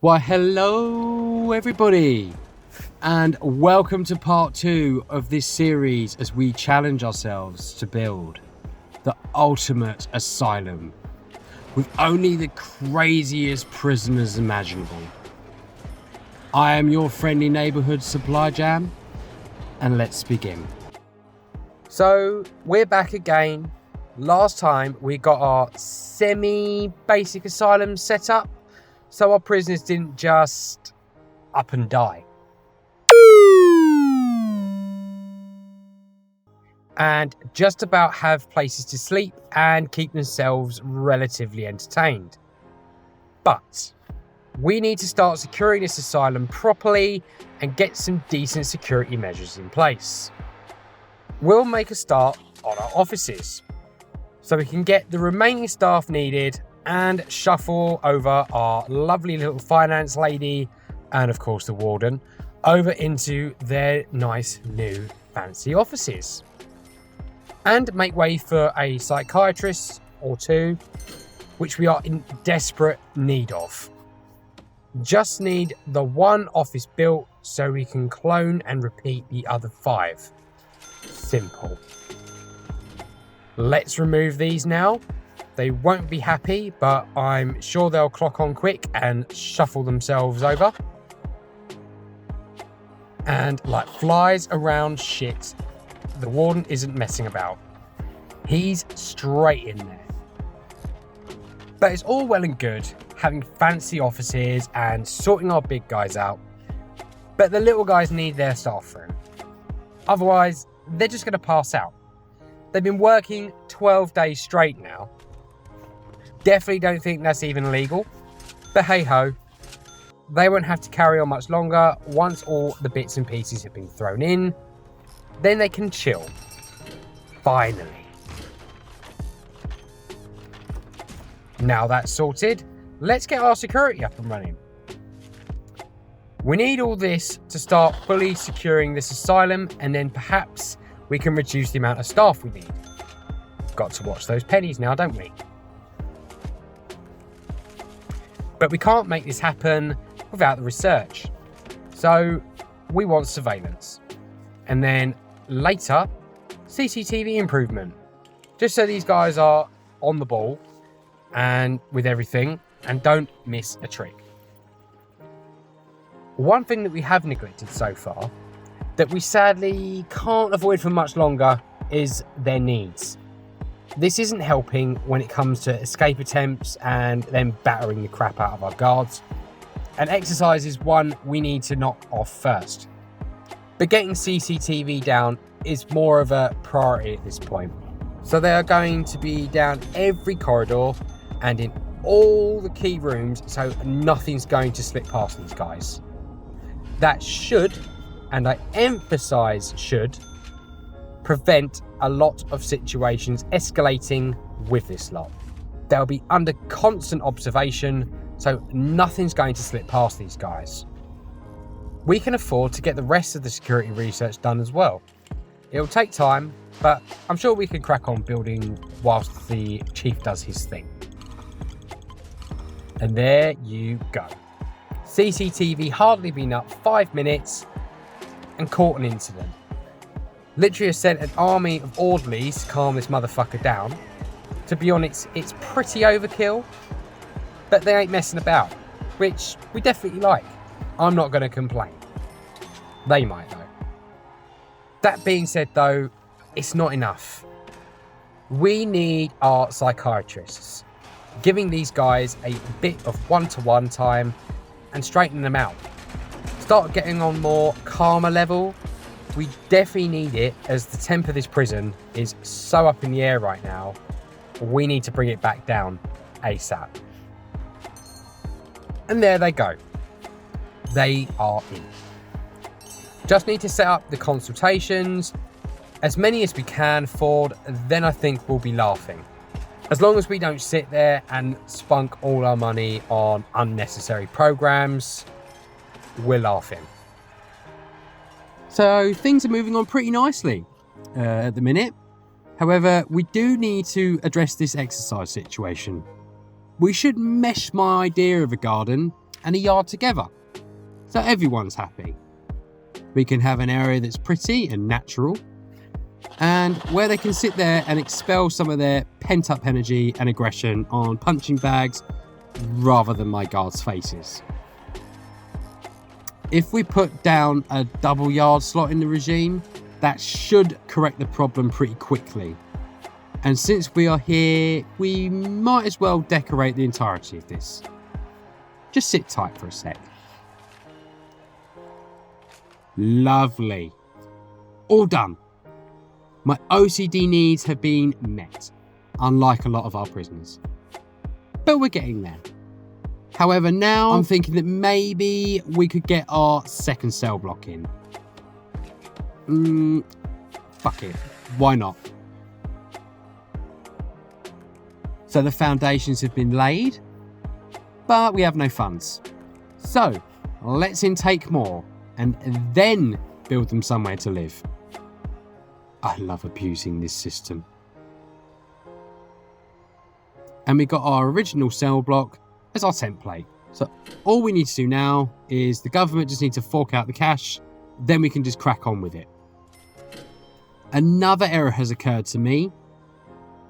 Why, hello everybody, and welcome to part 2 of this series as we challenge ourselves to build the ultimate asylum with only the craziest prisoners imaginable. I am your friendly neighbourhood supply jam, and let's begin. So we're back again. Last time we got our semi-basic asylum set up, so our prisoners didn't just up and die. And just about have places to sleep and keep themselves relatively entertained. But we need to start securing this asylum properly and get some decent security measures in place. We'll make a start on our offices, so we can get the remaining staff needed and shuffle over our lovely little finance lady and of course the warden over into their nice new fancy offices. And make way for a psychiatrist or two, which we are in desperate need of. Just need the one office built so we can clone and repeat the other 5. Simple. Let's remove these now. They won't be happy, but I'm sure they'll clock on quick and shuffle themselves over. And like flies around shit, the warden isn't messing about. He's straight in there. But it's all well and good having fancy offices and sorting our big guys out, but the little guys need their staff room. Otherwise, they're just going to pass out. They've been working 12 days straight now. Definitely don't think that's even legal, but hey ho, they won't have to carry on much longer once all the bits and pieces have been thrown in. Then they can chill. Finally. Now that's sorted, let's get our security up and running. We need all this to start fully securing this asylum, and then perhaps we can reduce the amount of staff we need. Got to watch those pennies now, don't we? But we can't make this happen without the research. So we want surveillance. And then later, CCTV improvement. Just so these guys are on the ball and with everything and don't miss a trick. One thing that we have neglected so far, that we sadly can't avoid for much longer, is their needs. This isn't helping when it comes to escape attempts and them battering the crap out of our guards. And exercise is one we need to knock off first. But getting CCTV down is more of a priority at this point. So they are going to be down every corridor and in all the key rooms, so nothing's going to slip past these guys. That should, and I emphasize should, prevent a lot of situations escalating with this lot. They'll be under constant observation, so nothing's going to slip past these guys. We can afford to get the rest of the security research done as well. It'll take time, but I'm sure we can crack on building whilst the chief does his thing. And there you go. CCTV hardly been up 5 minutes and caught an incident. Literally have sent an army of orderlies to calm this motherfucker down. To be honest, it's pretty overkill, but they ain't messing about, which we definitely like. I'm not going to complain. They might though. That being said though, it's not enough. We need our psychiatrists, giving these guys a bit of one-to-one time and straightening them out. Start getting on more calmer level. We definitely need it, as the temp of this prison is so up in the air right now. We need to bring it back down ASAP. And there they go. They are in. Just need to set up the consultations, as many as we can afford, then I think we'll be laughing. As long as we don't sit there and spunk all our money on unnecessary programs, we're laughing. So things are moving on pretty nicely at the minute. However, we do need to address this exercise situation. We should mesh my idea of a garden and a yard together. So everyone's happy. We can have an area that's pretty and natural, and where they can sit there and expel some of their pent-up energy and aggression on punching bags rather than my guards' faces. If we put down a double yard slot in the regime, that should correct the problem pretty quickly. And since we are here, we might as well decorate the entirety of this. Just sit tight for a sec. Lovely. All done. My OCD needs have been met, unlike a lot of our prisoners. But we're getting there. However, now I'm thinking that maybe we could get our second cell block in. Fuck it. Why not? So the foundations have been laid, but we have no funds. So let's intake more and then build them somewhere to live. I love abusing this system. And we got our original cell block as our template. So all we need to do now is the government just need to fork out the cash, then we can just crack on with it. Another error has occurred to me.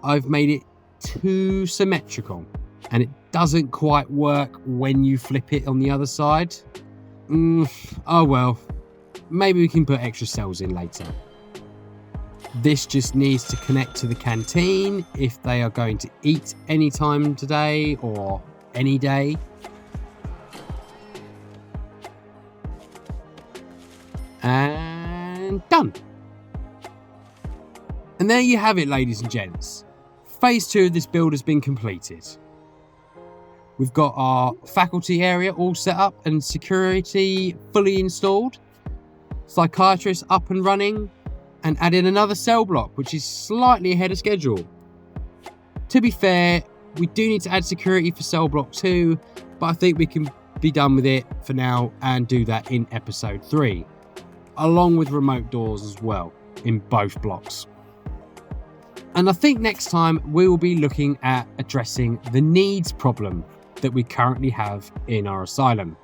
I've made it too symmetrical and it doesn't quite work when you flip it on the other side. Oh well, maybe we can put extra cells in later. This just needs to connect to the canteen if they are going to eat any time today or any day. And done. And there you have it, ladies and gents. Phase 2 of this build has been completed. We've got our faculty area all set up and security fully installed. Psychiatrists up and running, and added another cell block, which is slightly ahead of schedule. To be fair, we do need to add security for cell block 2, but I think we can be done with it for now and do that in episode 3, along with remote doors as well in both blocks. And I think next time we will be looking at addressing the needs problem that we currently have in our asylum.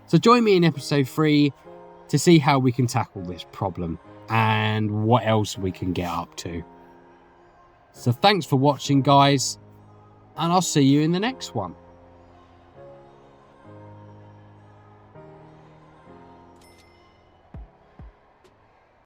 So join me in episode 3 to see how we can tackle this problem and what else we can get up to. So thanks for watching, guys, and I'll see you in the next one.